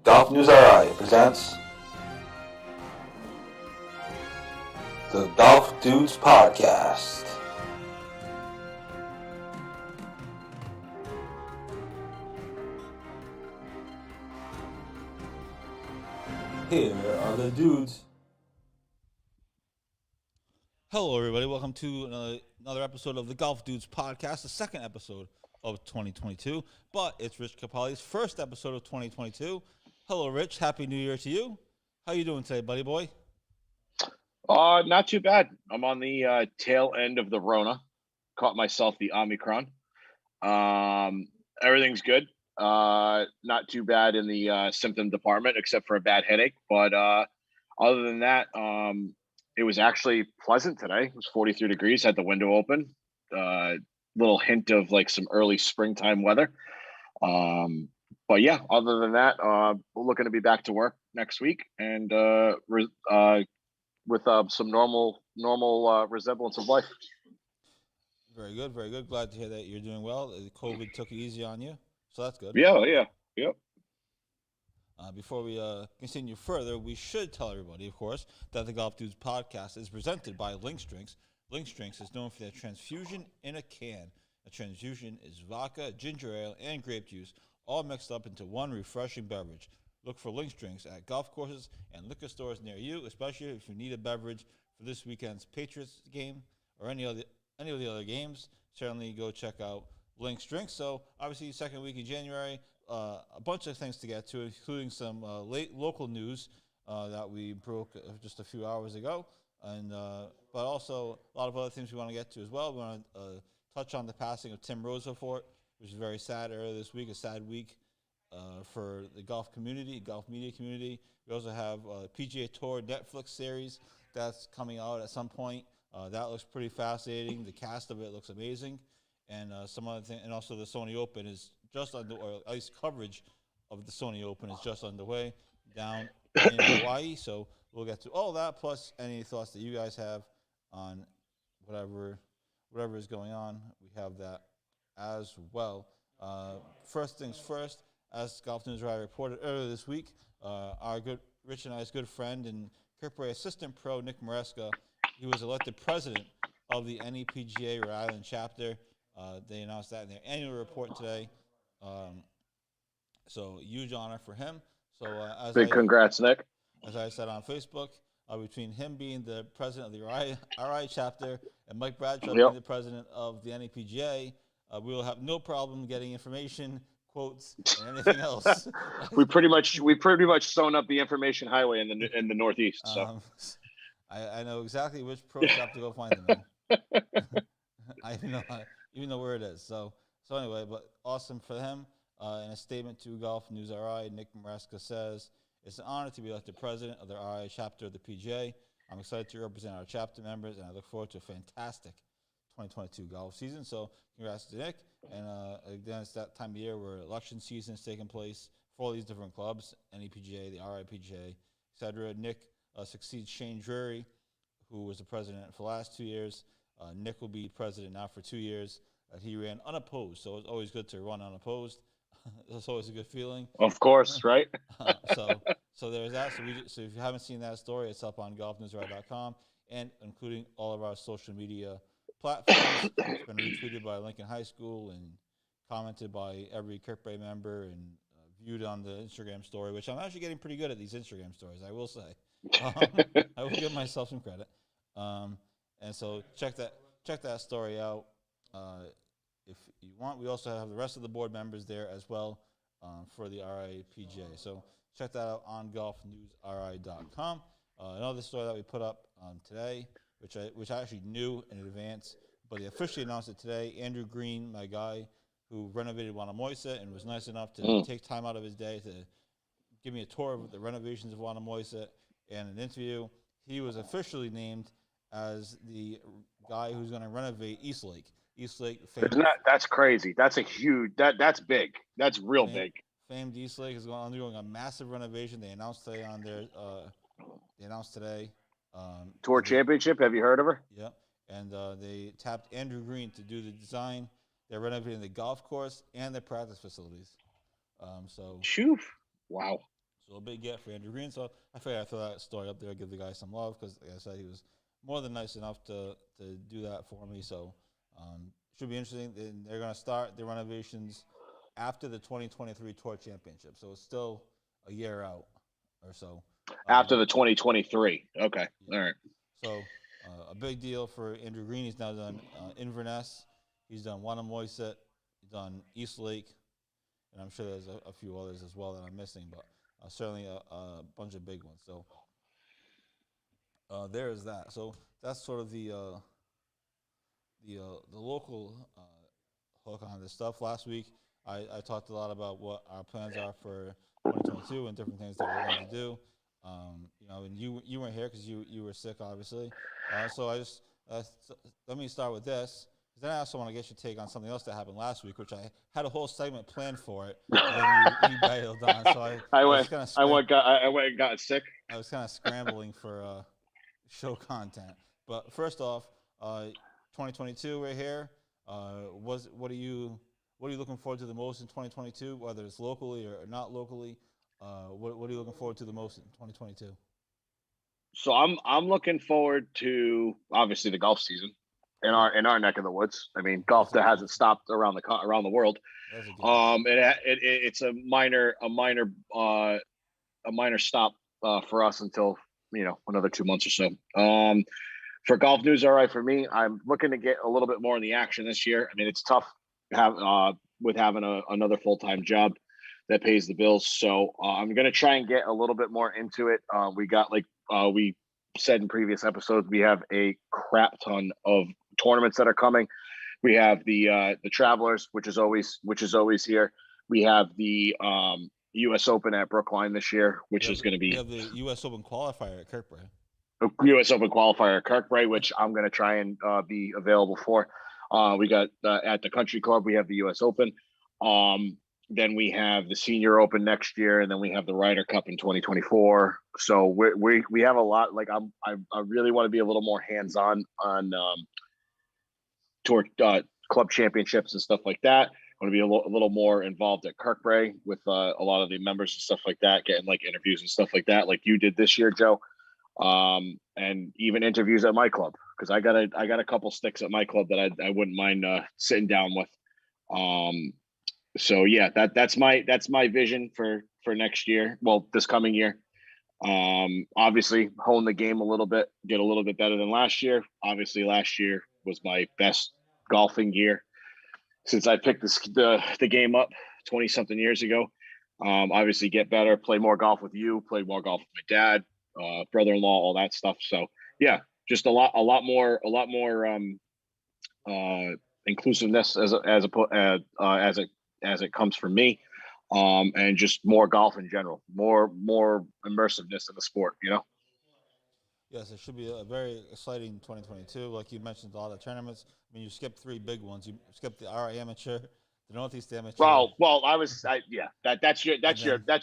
Golf News RI presents the Golf Dudes Podcast. Here are the dudes. Hello, everybody. Welcome to another episode of the Golf Dudes Podcast, the second episode of 2022. But it's Rich Capali's first episode of 2022. Hello, Rich. Happy New Year to you. How you doing today, buddy boy? Not too bad. I'm on the tail end of the Rona. Caught myself the Omicron. Everything's good. Not too bad in the symptom department, except for a bad headache. But other than that, it was actually pleasant today. It was 43 degrees. Had the window open. Little hint of like some early springtime weather. But yeah, other than that, we're looking to be back to work next week and with some normal resemblance of life. Very good, very good. Glad to hear that you're doing well. COVID took it easy on you, so that's good. Yeah. Before we continue further, we should tell everybody, of course, that the Golf Dudes Podcast is presented by Lynx Drinks. Lynx Drinks is known for their transfusion in a can. A transfusion is vodka, ginger ale, and grape juice, all mixed up into one refreshing beverage. Look for Lynx Drinks at golf courses and liquor stores near you, especially if you need a beverage for this weekend's Patriots game or any of the other games. Certainly go check out Lynx Drinks. So obviously, second week in January, a bunch of things to get to, including some late local news that we broke just a few hours ago, and but also a lot of other things we want to get to as well. We want to touch on the passing of Tim Roosevelt, which is very sad earlier this week, a sad week for the golf community, golf media community. We also have PGA Tour Netflix series that's coming out at some point. That looks pretty fascinating. The cast of it looks amazing. And some other thing, and also the Sony Open is just under, or at least coverage of the Sony Open is just underway down in Hawaii. So we'll get to all that, plus any thoughts that you guys have on whatever is going on. We have that as well. First things first, as Golf News Ride reported earlier this week, our good Rich and I's good friend and Kirkbride assistant pro Nick Maresca, he was elected president of the NEPGA Rhode Island chapter. They announced that in their annual report today. So huge honor for him. So Congrats, Nick. As I said on Facebook, between him being the president of the RI chapter and Mike Bradshaw being the president of the NEPGA, we will have no problem getting information, quotes, and anything else. we pretty much sewn up the information highway in the Northeast. So I know exactly which pro shop to go find them in. I even know where it is. So anyway, but awesome for him. In a statement to Golf News RI, Nick Maresca says, "It's an honor to be elected president of the RI chapter of the PGA. I'm excited to represent our chapter members, and I look forward to a fantastic 2022 golf season." So congrats to Nick. And again, it's that time of year where election season is taking place for all these different clubs, NEPGA, the RIPGA, etc. Nick succeeds Shane Drury, who was the president for the last 2 years. Nick will be president now for 2 years. He ran unopposed, so it's always good to run unopposed. That's always a good feeling. Of course, right? So there's that. So if you haven't seen that story, it's up on golfnewsride.com and including all of our social media platforms. It's been retweeted by Lincoln High School and commented by every Kirkbride member and viewed on the Instagram story, which I'm actually getting pretty good at these Instagram stories, I will say. I will give myself some credit. And so check that story out if you want. We also have the rest of the board members there as well for the RIPJ. So check that out on golfnewsri.com. Another story that we put up today, which I actually knew in advance, but he officially announced it today. Andrew Green, my guy, who renovated Wanamoisa and was nice enough to take time out of his day to give me a tour of the renovations of Wanamoyset and an interview. He was officially named as the guy who's going to renovate East Lake. East Lake, That's crazy. That's a huge. That's big. That's real big. Famed East Lake is undergoing a massive renovation. They announced today on their. They announced today. Tour Championship. Have you heard of her? Yep. And they tapped Andrew Green to do the design. They're renovating the golf course and their practice facilities. Shoof. Wow. So a big get for Andrew Green. So I figured I'd throw that story up there, give the guy some love because, like I said, he was more than nice enough to do that for me. So should be interesting. They're going to start the renovations after the 2023 Tour Championship. So it's still a year out or so. After the 2023. Okay. Yeah. All right. So a big deal for Andrew Green. He's now done Inverness. He's done Wanamoyset. He's done East Lake. And I'm sure there's a few others as well that I'm missing, but certainly a bunch of big ones. So there is that. So that's sort of the local hook on this stuff. Last week, I talked a lot about what our plans are for 2022 and different things that we're going to do. And you weren't here because you were sick, obviously. So I just let me start with this. Then I also want to get your take on something else that happened last week, which I had a whole segment planned for it, and then you bailed on. So I went and got sick. I was kind of scrambling for show content. But first off, 2022, we're here. What are you looking forward to the most in 2022, whether it's locally or not locally? What are you looking forward to the most in 2022? So I'm looking forward to obviously the golf season. In our neck of the woods. I mean, golf that hasn't stopped around the world. It's a minor stop for us until another 2 months or so. For golf news, all right for me. I'm looking to get a little bit more in the action this year. I mean, it's tough with having another full-time job that pays the bills. So I'm going to try and get a little bit more into it. We got we said in previous episodes, we have a crap ton of tournaments that are coming. We have the Travelers, which is always here. We have the U.S. Open at Brookline this year, which is going to be. We have the U.S. Open qualifier at Kirkbride. U.S. Open qualifier at Kirkbride, which I'm going to try and be available for. We got at the Country Club. We have the U.S. Open. Then we have the Senior Open next year, and then we have the Ryder Cup in 2024. So we have a lot. Like I really want to be a little more hands-on on tour club championships and stuff like that. I want to be a little more involved at Kirkbride with a lot of the members and stuff like that, getting like interviews and stuff like that, like you did this year, Joe. And even interviews at my club, because I got a couple sticks at my club that I wouldn't mind sitting down with. So yeah, that's my vision for next year. Well, this coming year. Obviously hone the game a little bit, get a little bit better than last year. Obviously last year was my best golfing year since I picked the game up 20 something years ago. Obviously get better, play more golf with you, play more golf with my dad, brother-in-law, all that stuff. So yeah, just a lot more inclusiveness as it comes from me, and just more golf in general, more immersiveness in the sport, Yes, it should be a very exciting 2022. Like you mentioned, a lot of tournaments. I mean, you skipped 3 big ones. You skipped the RI Amateur, the Northeast Amateur. Well, that's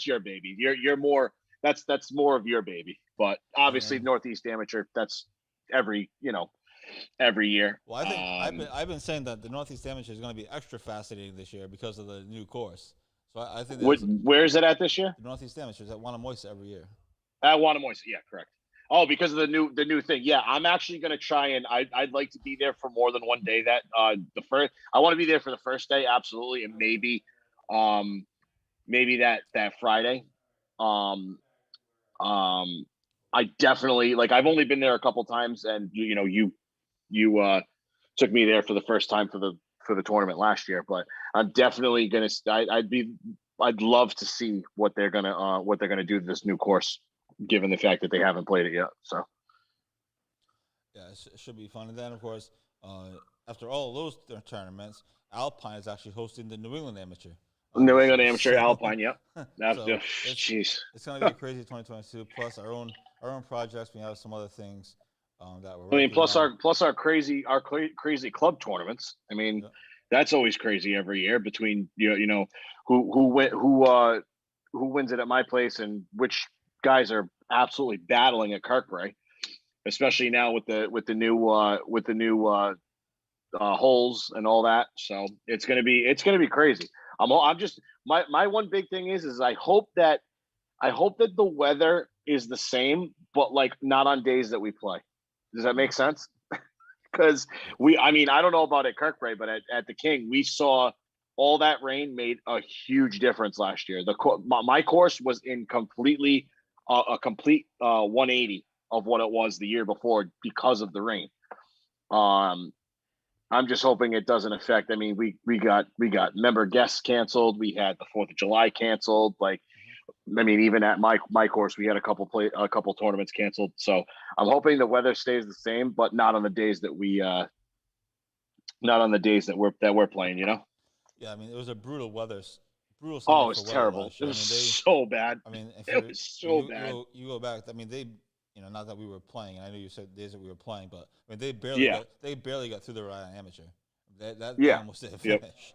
your baby. You're more that's more of your baby. But obviously, Northeast Amateur, that's every year. Well, I think I've been saying that the Northeast Amateur is going to be extra fascinating this year because of the new course. So I think where is it at this year? The Northeast Amateur is at Wanamoyset every year. At Wanamoyset, yeah, correct. Oh, because of the new thing. Yeah, I'm actually going to try and I'd like to be there for more than one day. That the first, I want to be there for the first day, absolutely, and maybe that Friday. I definitely I've only been there a couple times, and you took me there for the first time for the tournament last year, but I'm definitely gonna. I'd love to see what they're gonna do to this new course, given the fact that they haven't played it yet. So yeah, it should be fun. And then of course, after all of those tournaments, Alpine is actually hosting the New England Amateur New this England year. Amateur Alpine. Yep. So Jeez. it's going to be a crazy 2022. Plus our own projects. We have some other things that we're I mean, working on. plus our crazy club tournaments. I mean, Yeah. that's always crazy every year between who wins it at my place and which guys are absolutely battling at Kirkray, especially now with the new holes and all that. So it's gonna be crazy. I'm just my one big thing is I hope that the weather is the same, but like not on days that we play. Does that make sense? Because I mean, I don't know about at Kirkray, but at the King, we saw all that rain made a huge difference last year. My course was in a complete 180 of what it was the year before because of the rain. I'm just hoping it doesn't affect. I mean, we got member guests canceled. We had the 4th of July canceled. Like, I mean, even at my course, we had a couple tournaments canceled. So I'm hoping the weather stays the same, but not on the days that we're playing. You know. Yeah, I mean, it was a brutal brutal summer Oh, it's for weather terrible. last It year. I was mean, so bad. I mean, if It was so bad. you go back, I mean, not that we were playing, and I know you said days that we were playing, but I mean, Yeah. they barely got through the Rhode Island Amateur. They Yeah. almost didn't Yep. finish.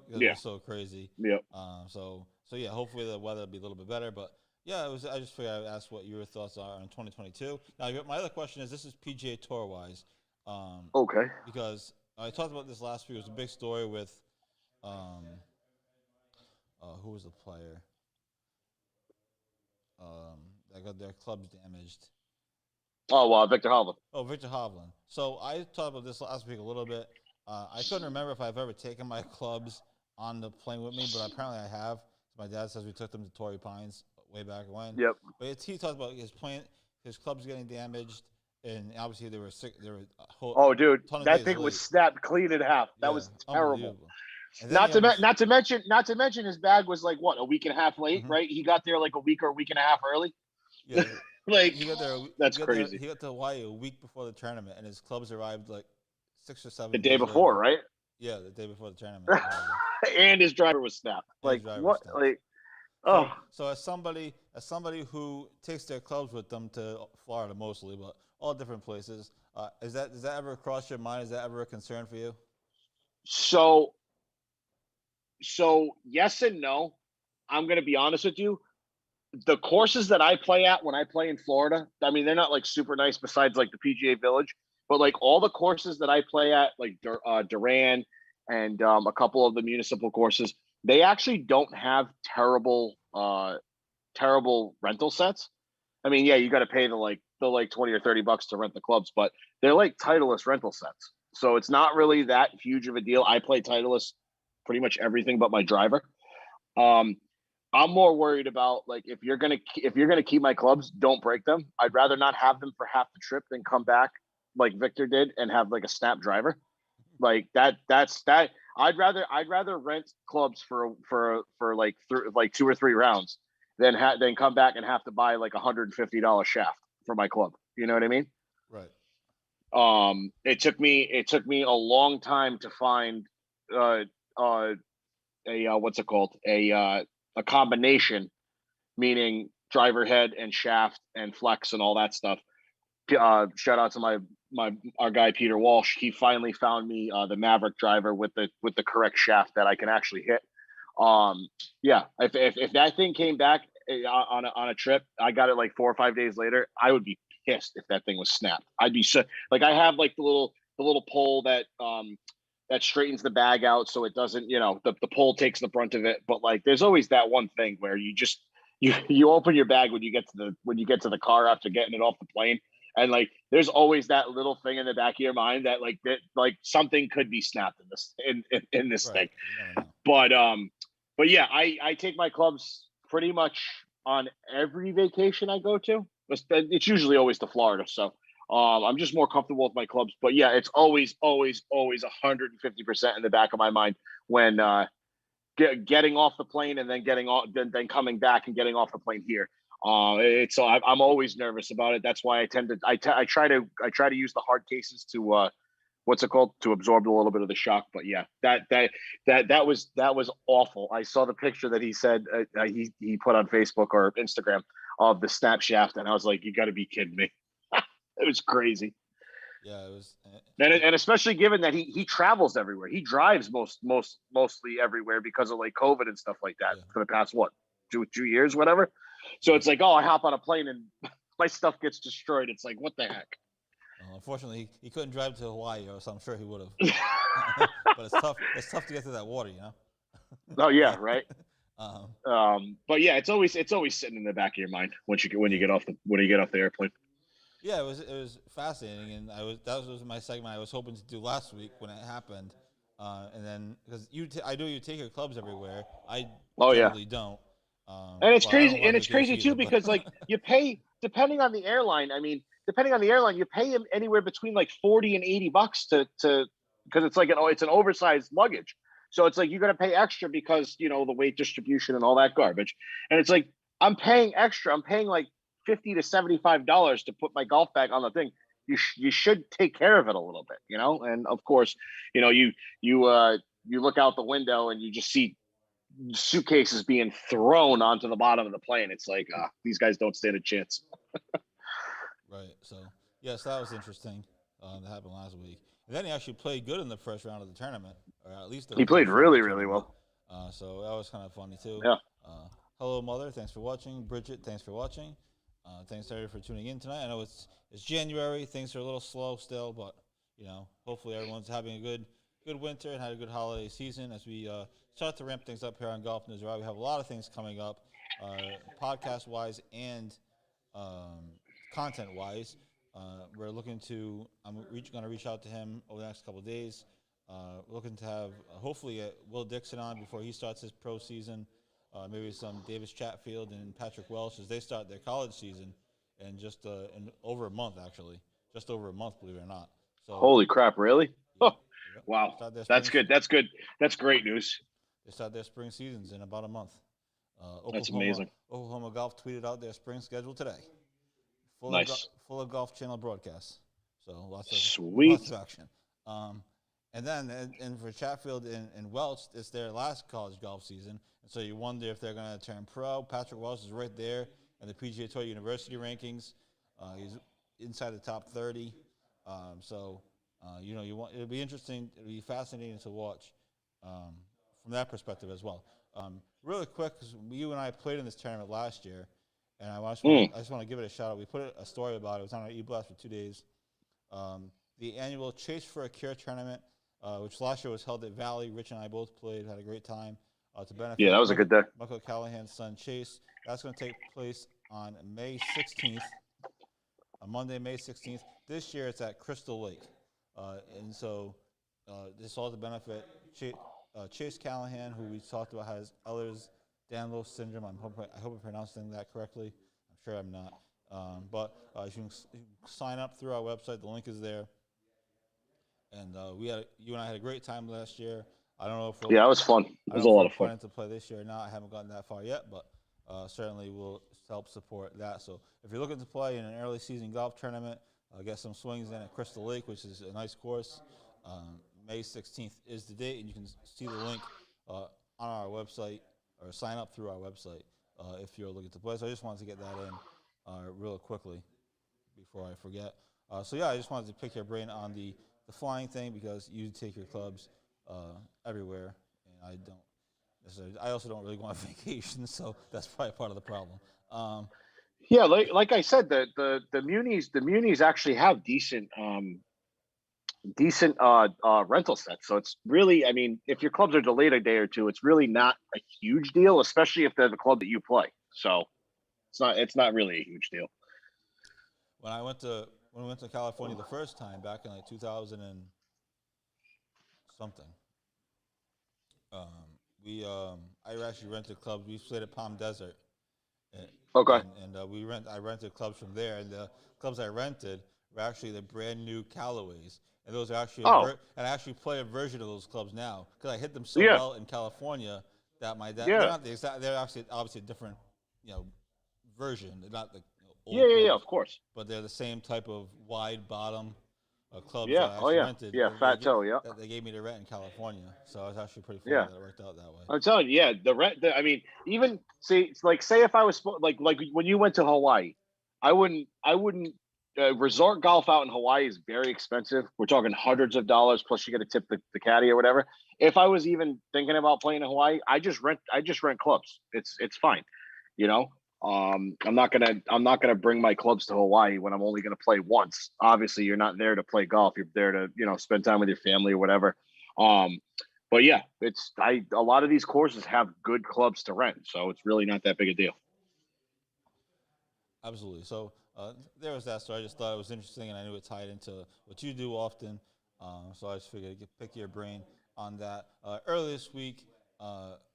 It Yeah. was so crazy. Yep. So yeah, hopefully the weather will be a little bit better. But yeah, I just figured I'd ask what your thoughts are on 2022. Now, my other question is, this is PGA Tour wise, Okay. because I talked about this last week. It was a big story with, who was the player? That got their clubs damaged. Oh, Victor Hovland. Oh, Victor Hovland. So I talked about this last week a little bit. I couldn't remember if I've ever taken my clubs on the plane with me, but apparently I have. My dad says we took them to Torrey Pines way back when. Yep. But he talked about his clubs getting damaged, and obviously they were sick. They were Oh, dude, ton of that days thing late. was snapped clean in half. That Yeah, was terrible. unbelievable. And then Not to mention his bag was like what, a week and a half late, right? He got there like a week and a half early. Yeah, like he got there. That's crazy. He got to Hawaii a week before the tournament, and his clubs arrived like 6 or 7 The day days before, later. right? Yeah, the day before the tournament. And his driver was snapped. Like what? Snapped. Like oh. So as somebody who takes their clubs with them to Florida mostly, but all different places, does that ever cross your mind? Is that ever a concern for you? So yes and no. I'm gonna be honest with you. The courses that I play at when I play in Florida, I mean, they're not like super nice besides like the PGA Village, but like all the courses that I play at, like Duran and a couple of the municipal courses, they actually don't have terrible rental sets. I mean, yeah, you got to pay the 20 or $30 to rent the clubs, but they're like Titleist rental sets. So it's not really that huge of a deal. I play Titleist pretty much everything but my driver. I'm more worried about like if you're gonna keep my clubs, don't break them. I'd rather not have them for half the trip than come back like Victor did and have like a snap driver. Like that's that. I'd rather rent clubs for like 2 or 3 rounds than come back and have to buy like $150 shaft for my club. You know what I mean? Right. It took me a long time to find what's it called, a combination, meaning driver head and shaft and flex and all that stuff. Shout out to our guy Peter Walsh. He finally found me the Maverick driver with the correct shaft that I can actually hit. Yeah, if that thing came back on a trip, I got it like 4 or 5 days later, I would be pissed if that thing was snapped. I'd be so like, I have like the little pole that straightens the bag out so it doesn't, the pole takes the brunt of it. But like, there's always that one thing where you just you open your bag when you get to the car after getting it off the plane, and like, there's always that little thing in the back of your mind that like something could be snapped in this thing. But yeah, I take my clubs pretty much on every vacation I go to. It's usually always to Florida, so I'm just more comfortable with my clubs. But yeah, it's always 150% in the back of my mind when getting off the plane and then then coming back and getting off the plane here. I'm always nervous about it. That's why I try to use the hard cases to what's it called, to absorb a little bit of the shock. But yeah, that was awful. I saw the picture that he said he put on Facebook or Instagram of the snap shaft, and I was like, you got to be kidding me. It was crazy. Yeah, it was. And especially given that he travels everywhere, he drives mostly everywhere because of like COVID and stuff like that for the past 2 years, whatever. So it's like, oh, I hop on a plane and my stuff gets destroyed. It's like, what the heck? Unfortunately, he couldn't drive to Hawaii, or so I'm sure he would have. But it's tough. It's tough to get to that water, you know. Oh yeah, right. But yeah, it's always sitting in the back of your mind when you get off the airplane. Yeah, it was fascinating, and that was my segment I was hoping to do last week when it happened, and then because I know you take your clubs everywhere, I generally don't. And it's crazy, and it's crazy too because like you pay depending on the airline. I mean, depending on the airline, you pay them anywhere between like $40 and $80 to because it's like it's an oversized luggage, so it's like you're gonna pay extra because the weight distribution and all that garbage, and it's like I'm paying extra. I'm paying like $50 to $75 to put my golf bag on the thing. You should take care of it a little bit, And of course, you look out the window and you just see suitcases being thrown onto the bottom of the plane. It's like these guys don't stand a chance. Right. So yes, that was interesting. That happened last week. And then he actually played good in the first round of the tournament, or at least he played really, really well. So that was kind of funny too. Yeah. Hello, Mother. Thanks for watching. Bridget, thanks for watching. Thanks everybody for tuning in tonight. I know it's January. Things are a little slow still, but hopefully everyone's having a good winter and had a good holiday season as we start to ramp things up here on Golf News. Right, we have a lot of things coming up, podcast wise and content wise. We're looking to. I'm going to reach out to him over the next couple of days. We're looking to have hopefully Will Dixon on before he starts his pro season. Maybe some Davis Chatfield and Patrick Welsh as they start their college season, and just in over a month, actually, just over a month, believe it or not. So, holy crap, really? Yeah, oh, wow, that's good. That's good. That's great news. They start their spring seasons in about a month. That's amazing. Oklahoma Golf tweeted out their spring schedule today. Nice. Full of Golf Channel broadcasts. So lots of action. And then and for Chatfield and Welch, it's their last college golf season. And so you wonder if they're going to turn pro. Patrick Welch is right there in the PGA Tour University rankings. He's inside the top 30. It'll be interesting. It'll be fascinating to watch from that perspective as well. Really quick, because you and I played in this tournament last year, and I just want to give it a shout out. We put a story about it. It was on our e-blast for 2 days. The annual Chase for a Cure tournament, which last year was held at Valley. Rich and I both played, had a great time to benefit. Yeah, that was a good day. Michael Callahan's son, Chase. That's going to take place on May 16th, on Monday, May 16th. This year it's at Crystal Lake. And so this is all to benefit Chase Callahan, who we talked about has Ehlers-Danlos syndrome. I hope I'm pronouncing that correctly. I'm sure I'm not. But you can sign up through our website. The link is there. And you and I had a great time last year. I don't know if it was fun. It was a lot of fun. Planning to play this year or not. I haven't gotten that far yet, but certainly will help support that. So if you're looking to play in an early season golf tournament, get some swings in at Crystal Lake, which is a nice course. May 16th is the date, and you can see the link on our website or sign up through our website if you're looking to play. So I just wanted to get that in real quickly before I forget. I just wanted to pick your brain on the flying thing because you take your clubs everywhere, and I don't necessarily. I also don't really go on vacation, so that's probably part of the problem. Yeah, like I said, the munis actually have decent rental sets. So it's really, I mean, if your clubs are delayed a day or two, it's really not a huge deal, especially if they're the club that you play. So it's not really a huge deal. When we went to California the first time back in like 2000 and something, I actually rented clubs. We played at Palm Desert. Okay. And I rented clubs from there, and the clubs I rented were actually the brand new Callaways, and those are actually and I actually play a version of those clubs now because I hit them so well in California that my dad they're not the exact, they're actually obviously a different version. They're not the old clubs, of course, but they're the same type of wide bottom clubs that Yeah. I Oh actually yeah. rented Yeah. Fat toe. Yeah. that they gave me to rent in California. So it was actually pretty funny Yeah. that it worked out that way. I'm telling you, yeah, the rent. I mean, even see, it's like, say if I was like when you went to Hawaii, I wouldn't. Resort golf out in Hawaii is very expensive. We're talking hundreds of dollars plus you got to tip the caddy or whatever. If I was even thinking about playing in Hawaii, I just rent clubs. It's fine, you know. I'm not gonna bring my clubs to Hawaii when I'm only gonna play once. Obviously, you're not there to play golf. You're there to spend time with your family or whatever. Um, but yeah, a lot of these courses have good clubs to rent, so it's really not that big a deal. Absolutely. So there was that story. I just thought it was interesting, and I knew it tied into what you do often. So I just figured I'd pick your brain on that. Earlier this week, it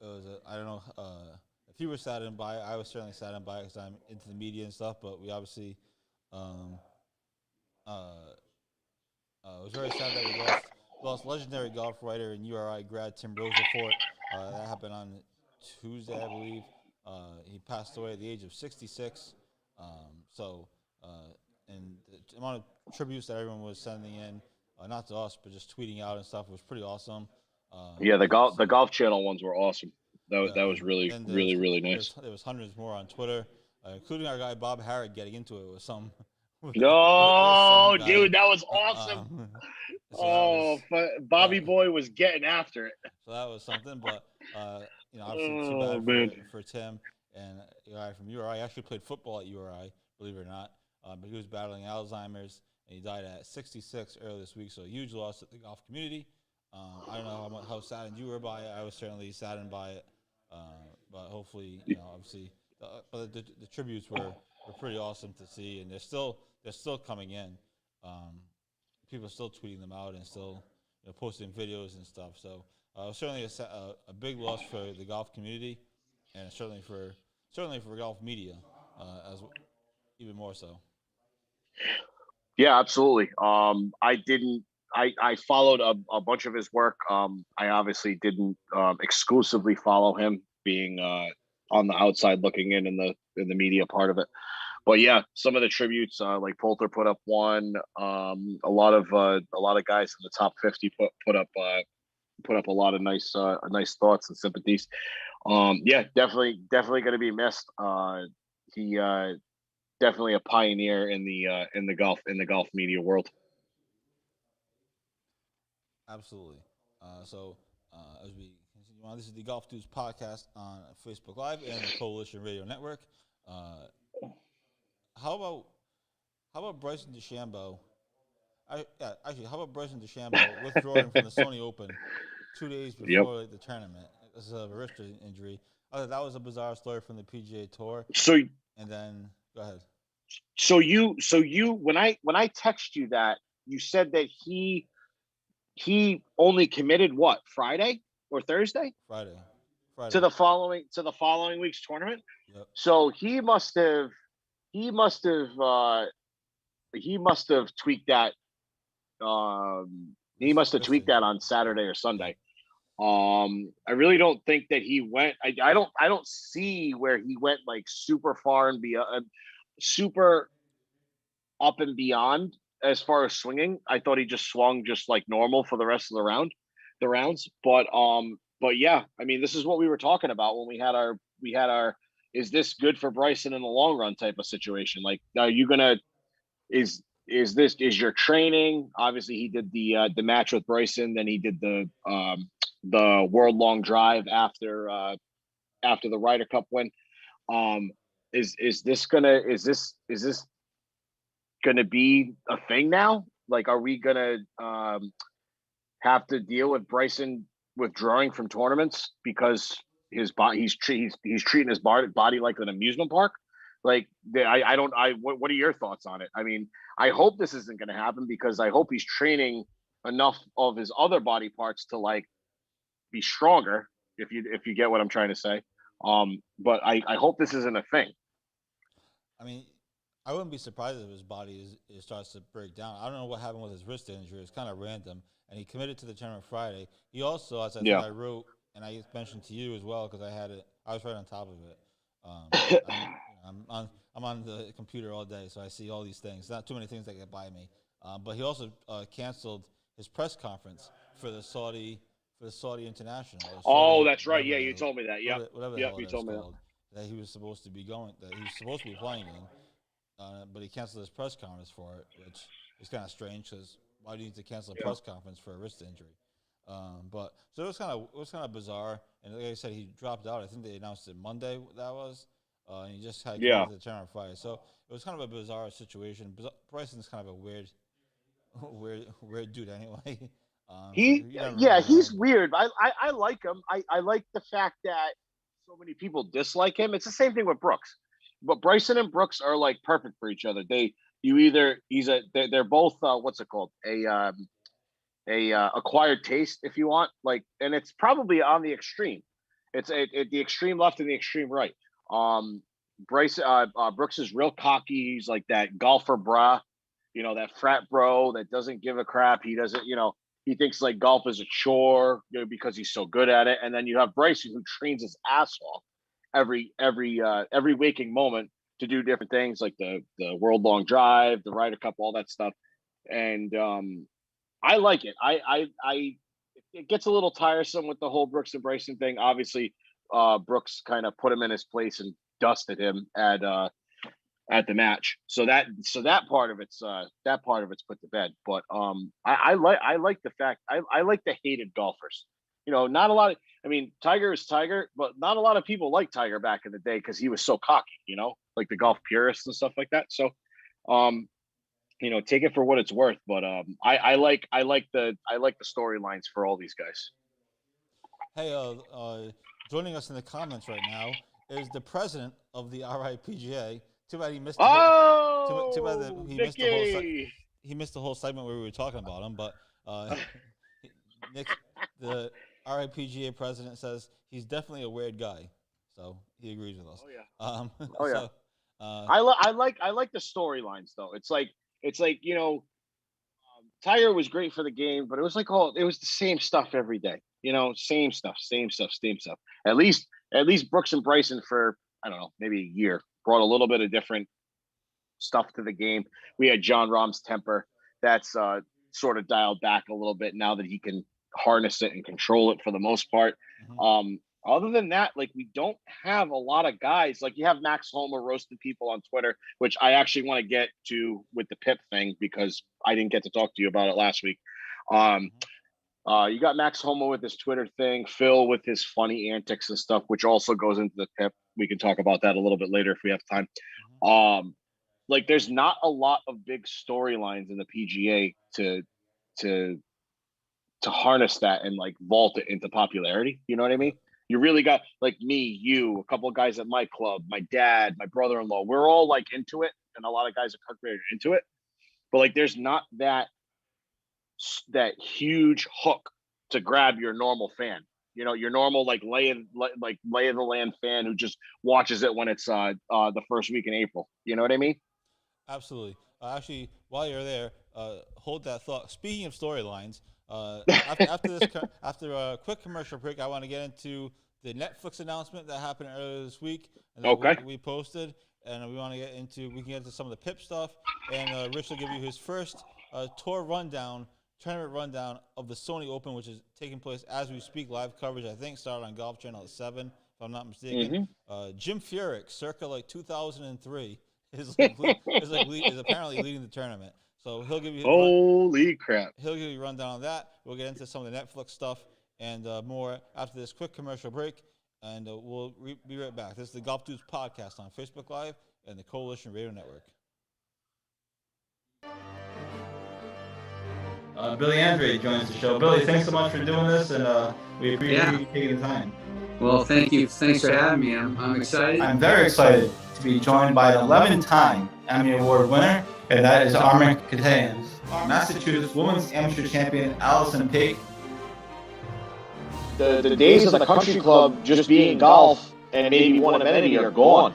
was I don't know if you were saddened by it. I was certainly saddened by it because I'm into the media and stuff. But we obviously um, uh, was very sad that we lost legendary golf writer and URI grad Tim Rosafort. That happened on Tuesday, I believe. He passed away at the age of 66. So, and the amount of tributes that everyone was sending in, not to us, but just tweeting out and stuff, was pretty awesome. Yeah, the golf the Obviously, golf channel ones were awesome. That yeah, was really and really really nice. there was hundreds more on Twitter, including our guy Bob Harrod getting into it with some with some No, guy. dude, that was Uh, awesome. um, so that Oh, was Bobby that. Boy was getting after it. So that was something. But obviously, too Oh bad man. for Tim and a guy from URI. He actually played football at URI, believe it or not. But he was battling Alzheimer's, and he died at 66 earlier this week. So a huge loss to the golf community. I don't know how saddened you were by it. I was certainly saddened by it. But hopefully, obviously, the tributes were pretty awesome to see, and they're still coming in. Um, People are still tweeting them out and still posting videos and stuff. So certainly a big loss for the golf community, and certainly for golf media as even more so. Yeah, absolutely. I didn't. I followed a bunch of his work. I obviously didn't exclusively follow him, being on the outside looking in the media part of it. But yeah, some of the tributes, like Poulter put up one. A lot of guys in the top 50 put up a lot of nice thoughts and sympathies. Yeah, definitely going to be missed. He definitely a pioneer in the golf media world. Absolutely. So as we continue on, this is the Golf Dudes podcast on Facebook Live and the Coalition Radio Network. Uh, how about Bryson DeChambeau? How about Bryson DeChambeau withdrawing from the Sony Open 2 days Yep. before the tournament because of a wrist injury? I thought that was a bizarre story from the PGA Tour. So And then go ahead. so you when I text you that, you said that he only committed what, Friday or Thursday Friday. to Friday. the following week's tournament. Yep. So he must have tweaked that. He must have Wrist tweaked that injury. on Saturday or Yep. Sunday. I really don't think that he went. I don't see where he went like super far and beyond, super up and beyond as far as swinging. I thought he just swung just like normal for the rest of the rounds. But yeah, I mean, this is what we were talking about when we had our is this good for Bryson in the long run type of situation. Like, are you gonna is your training? Obviously, he did the match with Bryson, then he did the world long drive after the Ryder Cup win. Um, is this gonna be a thing now? Like, are we gonna have to deal with Bryson withdrawing from tournaments because his body he's treating his body like an amusement park? Like, I don't I what are your thoughts on it? I mean, I hope this isn't going to happen because I hope he's training enough of his other body parts to like be stronger. If you get what I'm trying to say. But I hope this isn't a thing. I mean, I wouldn't be surprised if his body starts to break down. I don't know what happened with his wrist injury. It's kind of random. And he committed to the tournament Friday. He also, as I think Yeah. I wrote, and I mentioned to you as well because I had it. I was right on top of it. I'm on the computer all day, so I see all these things. Not too many things that get by me. But he also canceled his press conference for the Saudi International. Oh, Saudi, that's right. Yeah, you told me that. Yep. whatever the Yep, hell you that's told me that. called. That he was supposed to be playing in, but he canceled his press conference for it, which is kind of strange because why do you need to cancel a press conference for a wrist injury? But so it was kind of bizarre, and like I said, he dropped out. I think they announced it Monday. That was, and he just had to come to the tournament Friday. So it was kind of a bizarre situation. Bryson's kind of a weird, weird dude anyway. He's weird. I like him. I like the fact that so many people dislike him. It's the same thing with Brooks, but Bryson and Brooks are like perfect for each other. They're both what's it called, a acquired taste, if you want, like, and it's probably on the extreme. It's the extreme left and the extreme right. Brooks is real cocky. He's like that golfer bra, that frat bro that doesn't give a crap. He doesn't, he thinks like golf is a chore, because he's so good at it. And then you have Bryson, who trains his ass off every waking moment to do different things, like the world long drive, the Ryder Cup, all that stuff. And I like it. It gets a little tiresome with the whole Brooks and Bryson thing. Obviously, Brooks kind of put him in his place and dusted him at the match. So that part of it's put to bed. But I like the fact I like the hated golfers. Not a lot of. I mean, Tiger is Tiger, but not a lot of people like Tiger back in the day because he was so cocky. Like the golf purists and stuff like that. So, take it for what it's worth. But I like the storylines for all these guys. Hey, joining us in the comments right now is the president of the RIPGA. Too bad he missed. Too bad that he missed the whole. He missed the whole segment where we were talking about him. But Nick, the RIPGA president, says he's definitely a weird guy. So he agrees with us. Oh yeah. I like the storylines though. It's like Tiger was great for the game, but it was like it was the same stuff every day. Same stuff. At least Brooks and Bryson for, I don't know, maybe a year brought a little bit of different stuff to the game. We had John Rahm's temper. That's sort of dialed back a little bit now that he can harness it and control it for the most part. Mm-hmm. Other than that, like, we don't have a lot of guys. Like, you have Max Homa roasting people on Twitter, which I actually want to get to with the Pip thing because I didn't get to talk to you about it last week. You got Max Homa with his Twitter thing, Phil with his funny antics and stuff, which also goes into the Pip. We can talk about that a little bit later if we have time. Like, there's not a lot of big storylines in the PGA to harness that and like vault it into popularity. You know what I mean? You really got like me, you, a couple of guys at my club, my dad, my brother-in-law. We're all like into it, and a lot of guys at Kirkgate are into it. But like, there's not that huge hook to grab your normal fan. Your normal like lay of the land fan who just watches it when it's the first week in April. You know what I mean? Absolutely. Actually, while you're there, hold that thought. Speaking of storylines, after a quick commercial break, I want to get into the Netflix announcement that happened earlier this week. And okay. We posted, and we can get into some of the Pip stuff. And Rich will give you his first tournament rundown of the Sony Open, which is taking place as we speak. Live coverage, I think, started on Golf Channel at 7, if I'm not mistaken. Mm-hmm. Jim Furyk, circa like 2003, is apparently leading the tournament. So he'll give you crap. He'll give you a rundown on that. We'll get into some of the Netflix stuff and more after this quick commercial break, and we'll be right back. This is the Golf Dudes podcast on Facebook Live and the Coalition Radio Network. Billy Andre joins the show. Billy, thanks so much for doing this, and we appreciate you taking the time. Well, thank you. Thanks for having me. I'm excited. I'm very excited to be joined by an 11-time Emmy Award winner, and that is Armin Katayan. Massachusetts Women's Amateur Champion Allison Pig. The days of the country club just being golf and maybe one amenity are gone.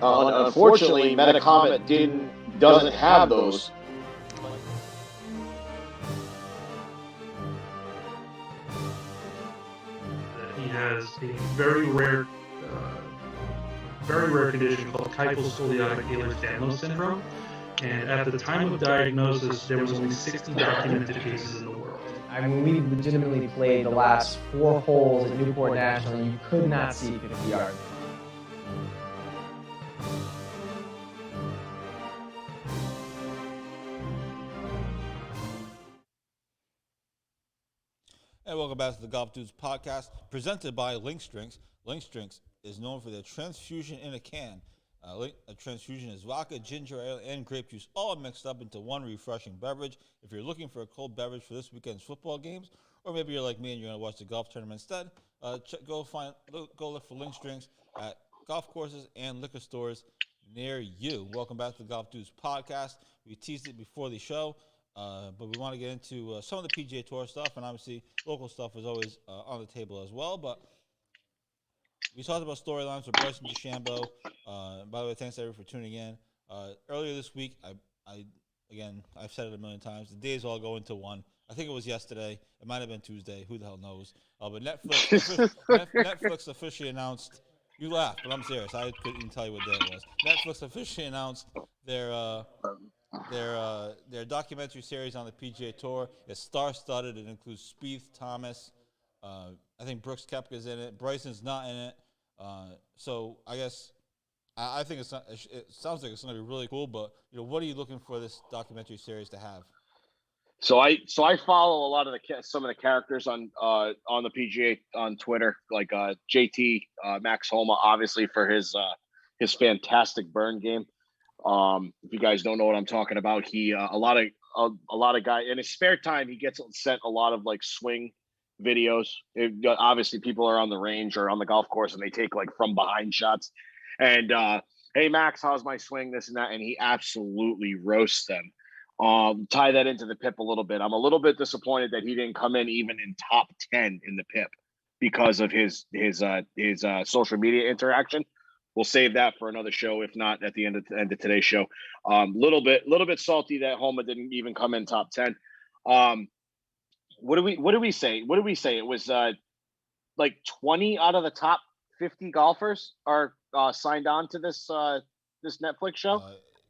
Unfortunately, Metacomet doesn't have those. He has a very rare condition called kyphoscoliotic Ehlers-Danlos syndrome, And at the time of diagnosis, there was only 60 documented cases in the world. I mean, we legitimately played the last 4 holes at Newport National, and you could not see 50 yards. And welcome back to the Golf Dudes podcast, presented by Link Drinks. Link Drinks is known for their transfusion in a can. A transfusion is vodka, ginger ale, and grape juice, all mixed up into one refreshing beverage. If you're looking for a cold beverage for this weekend's football games, or maybe you're like me and you're going to watch the golf tournament instead, go look for Link Drinks at golf courses and liquor stores near you. Welcome back to the Golf Dudes podcast. We teased it before the show. But we want to get into some of the PGA Tour stuff, and obviously local stuff is always on the table as well. But we talked about storylines with Bryson DeChambeau. By the way, thanks everyone for tuning in. Earlier this week, I've said it a million times. The days all go into one. I think it was yesterday. It might have been Tuesday. Who the hell knows? But Netflix officially announced. You laugh, but I'm serious. I couldn't even tell you what day it was. Netflix officially announced their documentary series on the PGA Tour. It's star-studded. It includes Spieth, Thomas. I think Brooks Koepka's in it. Bryson's not in it. So I guess I think it sounds like it's going to be really cool. But what are you looking for this documentary series to have? So I follow a lot of some of the characters on the PGA on Twitter, like JT Max Homa, obviously for his fantastic burn game. If you guys don't know what I'm talking about, he a lot of guys in his spare time, he gets sent a lot of like swing videos. Obviously, people are on the range or on the golf course and they take like from behind shots. And hey Max, how's my swing? This and that, and he absolutely roasts them. Tie that into the PIP a little bit. I'm a little bit disappointed that he didn't come in even in top 10 in the PIP because of his social media interaction. We'll save that for another show, if not at the end of today's show. Little bit salty that Homa didn't even come in top 10. What do we say? It was like 20 out of the top 50 golfers are signed on to this Netflix show,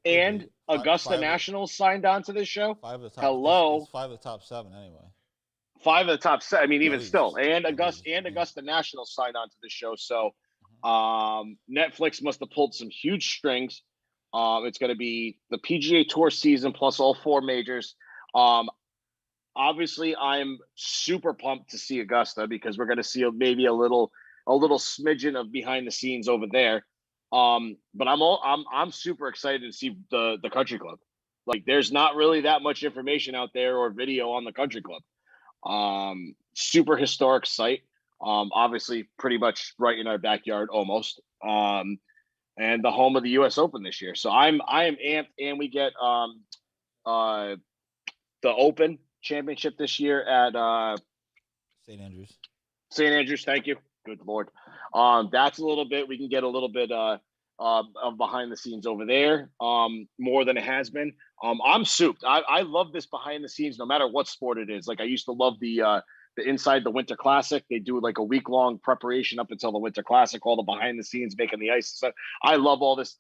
and Augusta National signed on to this show. 5 of the top. Hello, it's 5 of the top 7 anyway. 5 of the top 7. I mean, even least. still, and Augusta National signed on to this show. So. Netflix must have pulled some huge strings. It's going to be the PGA Tour season plus all 4 majors. Obviously, I'm super pumped to see Augusta because we're going to see maybe a little smidgen of behind the scenes over there. But I'm super excited to see the Country Club. Like, there's not really that much information out there or video on the Country Club. Super historic site. Obviously pretty much right in our backyard almost. And the home of the US Open this year. So I am amped, and we get the Open Championship this year at St. Andrews. St. Andrews, thank you. Good Lord. That's a little bit, we can get a little bit of behind the scenes over there, more than it has been. I'm souped. I love this behind the scenes no matter what sport it is. Like, I used to love the inside the Winter Classic. They do like a week-long preparation up until the Winter Classic, all the behind the scenes, making the ice and stuff. I love all this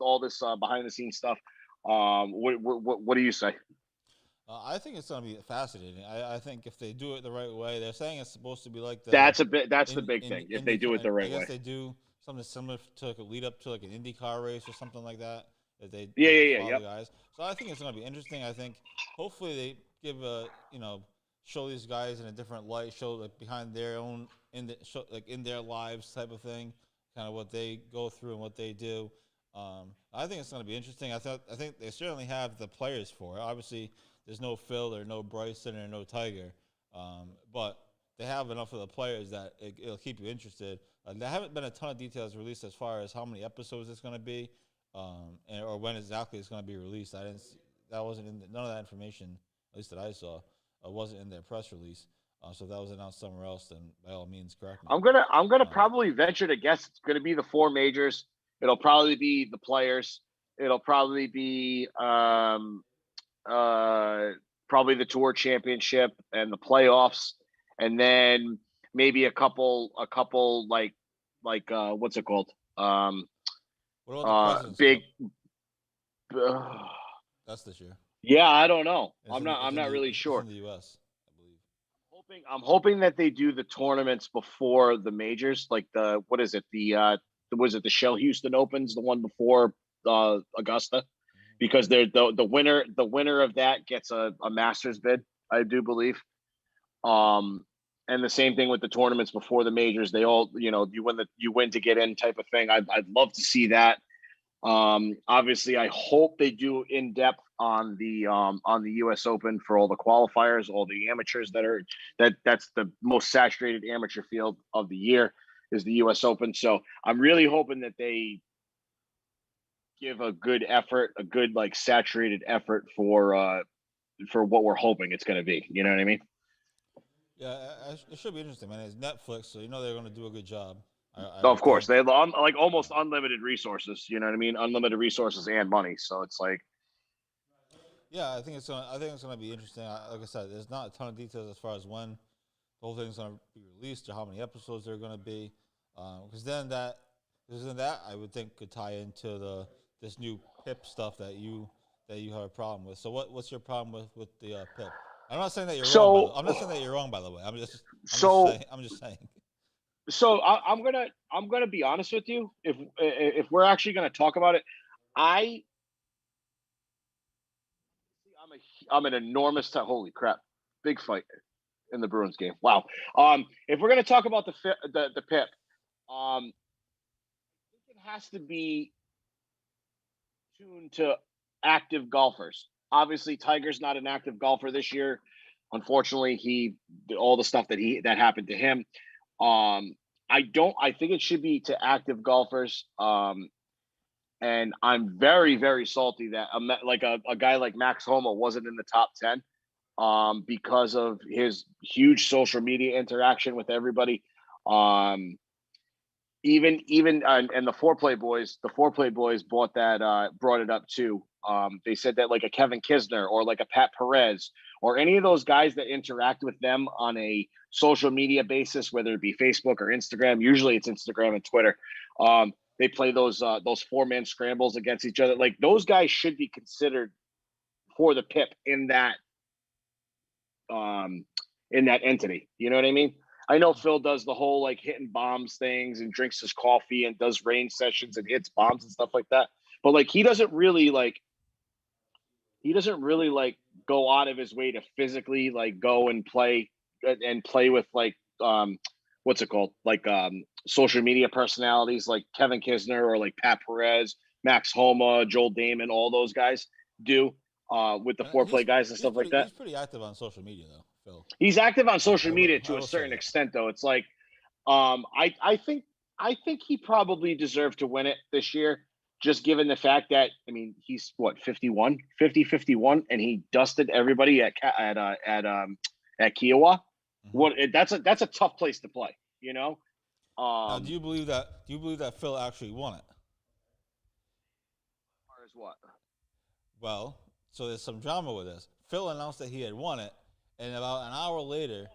behind the scenes stuff. What do you say? I think it's going to be fascinating. I think if they do it the right way, they're saying it's supposed to be like that's the big thing. If they do it the right way, I guess they do something similar to like a lead up to like an IndyCar race or something like that. That yeah. Guys. So I think it's going to be interesting. I think hopefully they give show these guys in a different light, show like behind their own in their lives type of thing, kind of what they go through and what they do. I think it's going to be interesting. I think they certainly have the players for it. Obviously, there's no Phil or no Bryson or no Tiger, but they have enough of the players that it'll keep you interested. There haven't been a ton of details released as far as how many episodes it's going to be, or when exactly it's going to be released. That wasn't in none of that information, at least that I saw. Wasn't in their press release, so if that was announced somewhere else, then by all means, correct me. I'm gonna probably venture to guess it's gonna be the 4 majors. It'll probably be the players. It'll probably be probably the Tour Championship and the playoffs, and then maybe a couple like what's it called? What about the President's Big. Cup? That's this year. Yeah, I don't know. It's I'm in- not it's in the- really it's sure. in the U.S., I believe. I'm hoping that they do the tournaments before the majors, like what is it? Was it the Shell Houston Opens, the one before Augusta? Because they're the winner of that gets a Masters bid, I do believe. And the same thing with the tournaments before the majors. They all, you win to get in type of thing. I'd love to see that. Obviously, I hope they do in depth on the U.S. Open for all the qualifiers, all the amateurs that's the most saturated amateur field of the year is the U.S. Open. So I'm really hoping that they give a good effort, a good like saturated effort for what we're hoping it's going to be. You know what I mean? Yeah, it should be interesting, man. It's Netflix, so they're going to do a good job. Of course, they have like almost unlimited resources. You know what I mean? Unlimited resources and money. So it's like, yeah, I think it's gonna be interesting. Like I said, there's not a ton of details as far as when the whole thing's gonna be released or how many episodes there are gonna be. Because then that I would think could tie into this new PIP stuff that you have a problem with. So what's your problem with the PIP? I'm not saying that you're wrong. I'm not saying that you're wrong, by the way. I'm just saying. So I'm gonna be honest with you. If we're actually gonna talk about it, I'm an enormous holy crap, big fight in the Bruins game. Wow. If we're gonna talk about the PIP, I think it has to be tuned to active golfers. Obviously, Tiger's not an active golfer this year. Unfortunately, all the stuff that happened to him. I think it should be to active golfers. And I'm very, very salty that a guy like Max Homa wasn't in the top 10 because of his huge social media interaction with everybody. Even and the Foreplay boys brought it up too. They said that like a Kevin Kisner or like a Pat Perez or any of those guys that interact with them on a social media basis, whether it be Facebook or Instagram, usually it's Instagram and Twitter. They play those 4-man scrambles against each other. Like those guys should be considered for the PIP in that entity. You know what I mean? I know Phil does the whole like hitting bombs things and drinks his coffee and does range sessions and hits bombs and stuff like that. But like he doesn't really like go out of his way to physically like go and play with like what's it called? Like social media personalities like Kevin Kisner or like Pat Perez, Max Homa, Joel Damon, all those guys do with the Foreplay guys and stuff like that. He's pretty active on social media though, Phil. He's active on social media to a certain extent though. It's like I think he probably deserved to win it this year, just given the fact that, I mean, he's what, 51, and he dusted everybody at Kiowa. Mm-hmm. That's a tough place to play, you know? Now, do you believe that Phil actually won it? As far as what? Well, so there's some drama with this. Phil announced that he had won it, and about an hour later,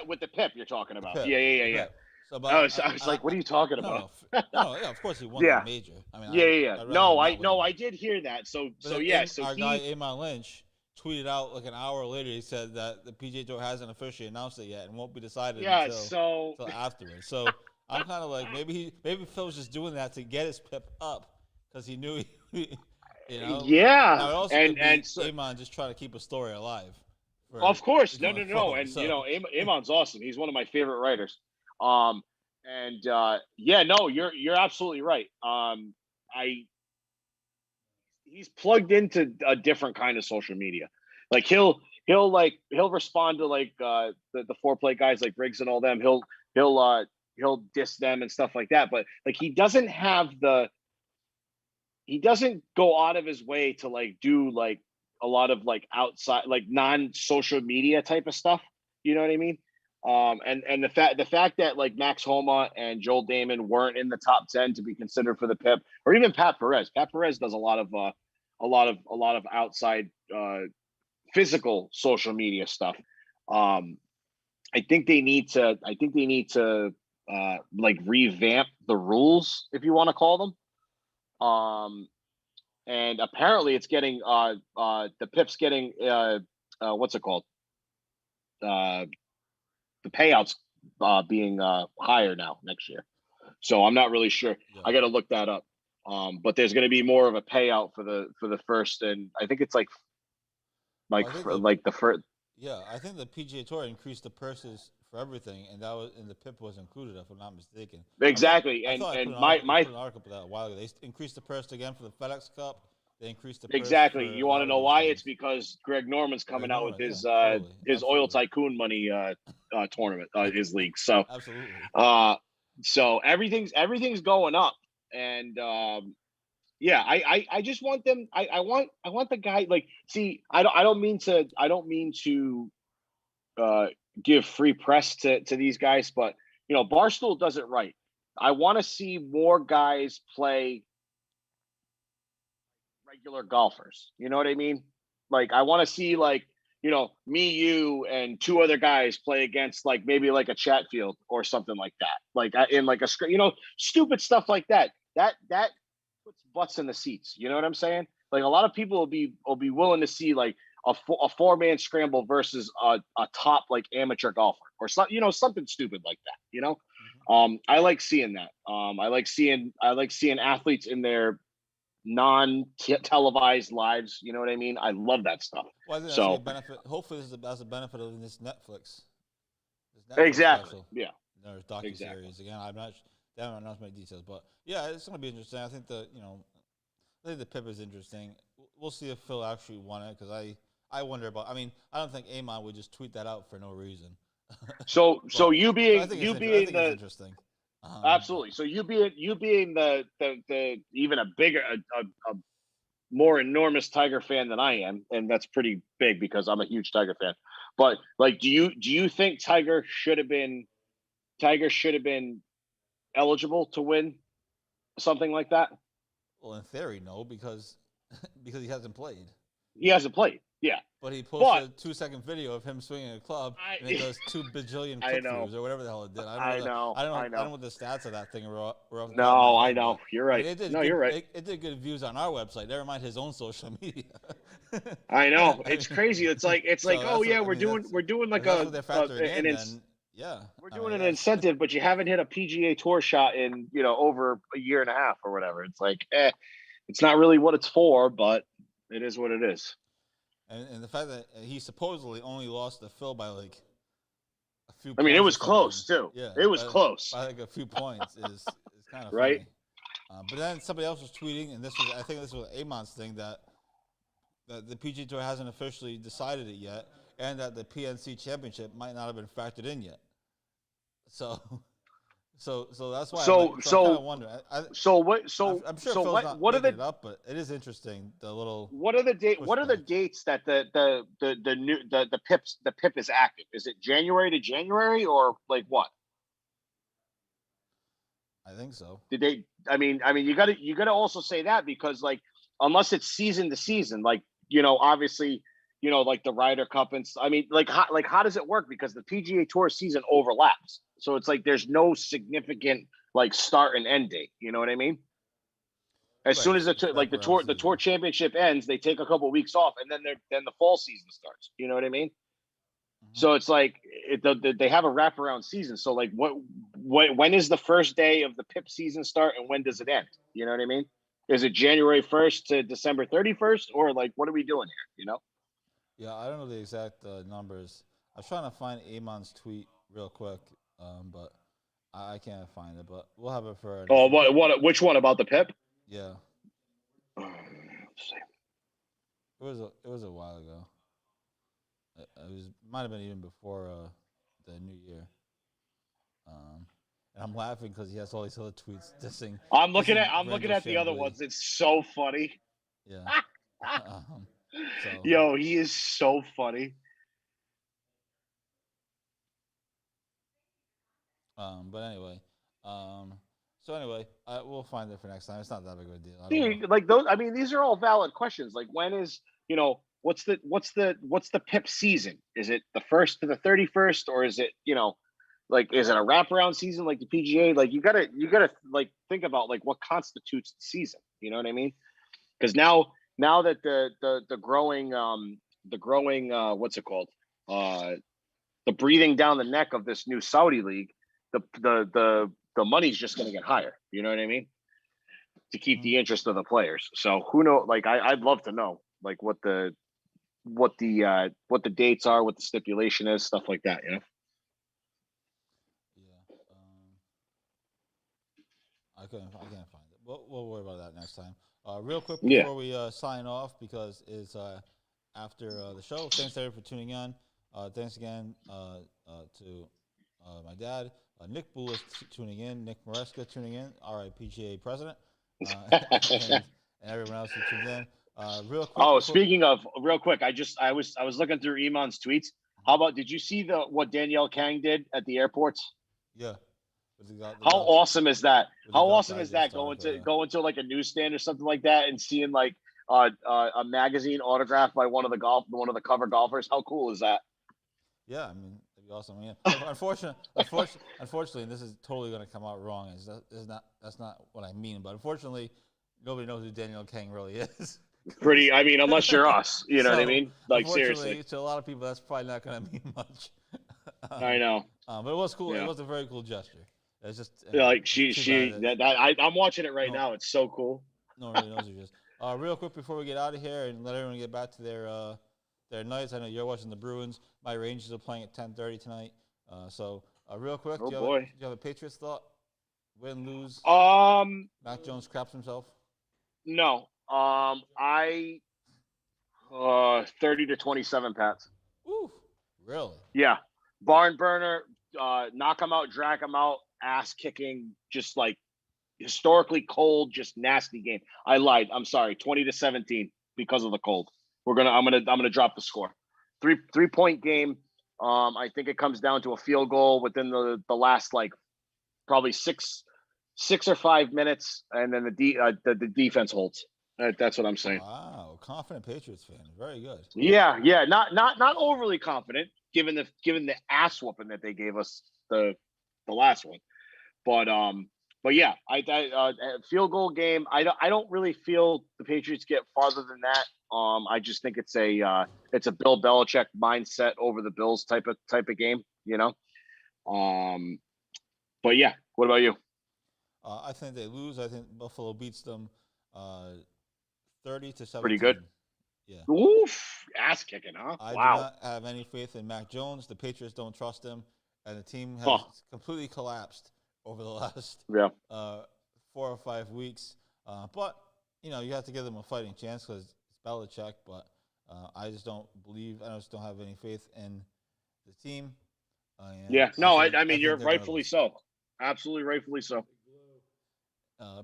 with the PIP you're talking about. PIP, Yeah. So I was like, what are you talking about? No, yeah, of course he won the major. I mean, yeah. No, I did hear that. So our guy Amon Lynch tweeted out like an hour later. He said that the PGA Tour hasn't officially announced it yet and won't be decided until afterwards. So I'm kind of like maybe Phil was just doing that to get his PIP up because he knew he. Yeah. Now, it also could be Amon just trying to keep a story alive. Of course. No. And Amon's awesome. He's one of my favorite writers. You're absolutely right. He's plugged into a different kind of social media. Like he'll respond to like the Foreplay guys like Briggs and all them. He'll diss them and stuff like that. But like he doesn't go out of his way to like do like a lot of like outside like non-social media type of stuff. You know what I mean? And the fact that like Max Homa and Joel Damon weren't in the top 10 to be considered for the PIP, or even Pat Perez. Pat Perez does a lot of outside physical social media stuff. I think they need to like revamp the rules, if you want to call them. and apparently it's getting the PIP's getting what's it called? The payouts being higher now next year. So I'm not really sure. Yeah. I got to look that up. But there's going to be more of a payout for the first, and I think it's like the first. Yeah, I think the PGA Tour increased the purses for everything, and the PIP was included, if I'm not mistaken. Exactly, I thought I and put my an article for that a while ago. They increased the purse again for the FedEx Cup. They increased the purse exactly. for You want to know all why? these It's because Greg Norman's coming Greg out with Norman, his totally. his oil Absolutely. tycoon money tournament, his league. So Absolutely. so everything's going up, and yeah, I just want them. I want the guy, like, see, I don't mean to give free press to these guys, but Barstool does it right. I want to see more guys play regular golfers. You know what I mean? Like, I want to see, like, me, you, and two other guys play against, like, maybe like a Chatfield or something like that. Like, in like a stupid stuff like that. That puts butts in the seats. You know what I'm saying? Like, a lot of people will be willing to see, like, a four-man scramble versus a top, like, amateur golfer or something, something stupid like that. I like seeing that. I like seeing athletes in their non-televised lives. You know what I mean? I love that stuff. Well, I think that's So a benefit. Hopefully, that's a benefit of this Netflix exactly, special. Yeah, There's docuseries exactly. Again, they haven't announced many details, but yeah, it's going to be interesting. I think the PIP is interesting. We'll see if Phil actually won it, because I wonder about. I mean, I don't think Amon would just tweet that out for no reason. So I think it's interesting. Absolutely. So you being the even a bigger a more enormous Tiger fan than I am, and that's pretty big because I'm a huge Tiger fan. But, like, do you think Tiger should have been eligible to win something like that? Well, in theory, no, because he hasn't played. He hasn't played. Yeah. But he posted a 2-second video of him swinging a club, and it does 2 bajillion click-throughs or whatever the hell it did. I don't know what the stats of that thing were off the top of my head, know. You're right. You're right. It did good views on our website. Never mind his own social media. I know. It's crazy. It's like oh yeah, we're doing like we're doing an incentive, but you haven't hit a PGA Tour shot in over a year and a half or whatever. It's like, it's not really what it's for, but it is what it is. And the fact that he supposedly only lost to Phil by like a few. I mean, it was close too. Yeah, it was close by like a few points is kind of right. Funny. But then somebody else was tweeting, and I think this was Amon's thing, that the PGA Tour hasn't officially decided it yet, and that the PNC Championship might not have been factored in yet. So that's why. I'm kind of wondering. I'm sure Phil's not making it up, but it is interesting. What are the dates that the PIP is active? Is it January to January, or like what? I think so. Did they? I mean, you got to also say that, because, like, unless it's season to season, like, obviously, like the Ryder Cup, and I mean, how does it work? Because the PGA Tour season overlaps, so it's like there's no significant, like, start and end date. You know what I mean? As soon as the tour championship ends, they take a couple of weeks off, and then the fall season starts. You know what I mean? Mm-hmm. So it's like they have a wraparound season. So, like, when is the first day of the PIP season start, and when does it end? You know what I mean? Is it January 1st to December 31st, or, like, what are we doing here? Yeah, I don't know the exact numbers. I was trying to find Amon's tweet real quick, but I can't find it. But we'll have it for. Oh, which one about the PIP? Yeah. Let's see. It was a while ago. It might have been even before the new year. And I'm laughing because he has all these other tweets dissing. I'm looking at the other ones. It's so funny. Yeah. Yo, he is so funny. But anyway, we'll find it for next time. It's not that big of a deal. Like, those, I mean, these are all valid questions. Like, when is, what's the PIP season? Is it the 1st to the 31st, or is it, like, is it a wraparound season like the PGA? Like, you gotta like think about, like, what constitutes the season. You know what I mean? because now that the growing what's it called, the breathing down the neck of this new Saudi league, the money's just going to get higher. You know what I mean? To keep the interest of the players. So who knows? Like I'd love to know like what the dates are, what the stipulation is, stuff like that. You know. Yeah. I can't find it. We'll worry about that next time. Real quick before we sign off, because it's after the show. Thanks everyone for tuning in. Thanks again to my dad, Nick Boulis tuning in, Nick Maresca tuning in, RIPGA president, and everyone else who tuned in. Real quick. Oh, speaking of, real quick, I was looking through Iman's tweets. How about, did you see what Danielle Kang did at the airports? Yeah. How awesome is that? How awesome is that going to like a newsstand or something like that and seeing like a magazine autographed by one of the cover golfers? How cool is that? Yeah, I mean, it'd be awesome. Yeah. Unfortunately, and this is totally going to come out wrong. That's not what I mean. But unfortunately, nobody knows who Danielle Kang really is. Pretty. I mean, unless you're us, you know what I mean? Like seriously, to a lot of people, that's probably not going to mean much. I know. But it was cool. Yeah. It was a very cool gesture. It's just like I'm watching it right now. It's so cool. No one really knows who she is. Real quick before we get out of here and let everyone get back to their nights. I know you're watching the Bruins. My Rangers are playing at 10:30 tonight. So real quick, do you have a Patriots thought? Win, lose? Mac Jones craps himself. No. 30-27, Pats. Ooh, really? Yeah. Barn burner. Knock them out, drag them out. Ass kicking, just like historically cold, just nasty game. I lied. I'm sorry. 20-17 because of the cold. I'm gonna drop the score. 3-point game. I think it comes down to a field goal within the last like probably six or 5 minutes, and then the defense holds. That's what I'm saying. Wow, confident Patriots fan. Very good. Yeah. Not overly confident given the ass whooping that they gave us the last one. But yeah, I field goal game. I don't really feel the Patriots get farther than that. I just think it's a Bill Belichick mindset over the Bills type of game, you know. But yeah, what about you? I think they lose. I think Buffalo beats them 30-17. Pretty good. Yeah. Oof, ass kicking, huh? I wow. do not have any faith in Mac Jones. The Patriots don't trust him, and the team has completely collapsed over the last 4 or 5 weeks. But you have to give them a fighting chance because it's Belichick. But I just don't believe. I just don't have any faith in the team. I mean, you're rightfully so. Absolutely rightfully so.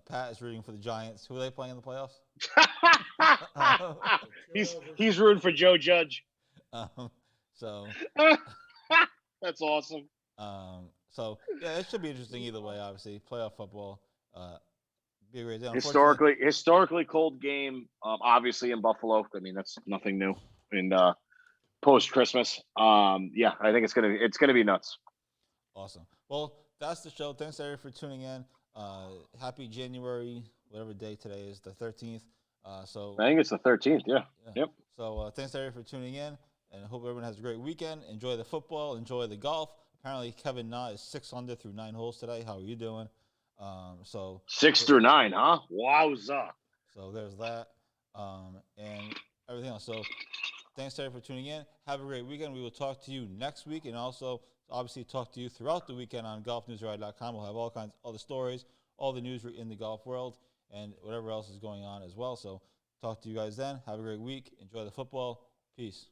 Pat is rooting for the Giants. Who are they playing in the playoffs? He's rooting for Joe Judge. So that's awesome. So yeah, it should be interesting either way. Obviously, playoff football. Be a great day. Historically cold game. Obviously in Buffalo. I mean, that's nothing new. In post Christmas. I think it's gonna be nuts. Awesome. Well, that's the show. Thanks everyone for tuning in. Happy January, whatever day today is, the 13th. So I think it's the 13th. Yeah. Yep. So thanks everyone for tuning in, and I hope everyone has a great weekend. Enjoy the football. Enjoy the golf. Apparently, Kevin Na is 6 under through 9 holes today. How are you doing? 6 through 9, huh? Wowza. So there's that, and everything else. So thanks everyone for tuning in. Have a great weekend. We will talk to you next week, and also obviously talk to you throughout the weekend on golfnewsride.com. We'll have all the stories, all the news in the golf world, and whatever else is going on as well. So talk to you guys then. Have a great week. Enjoy the football. Peace.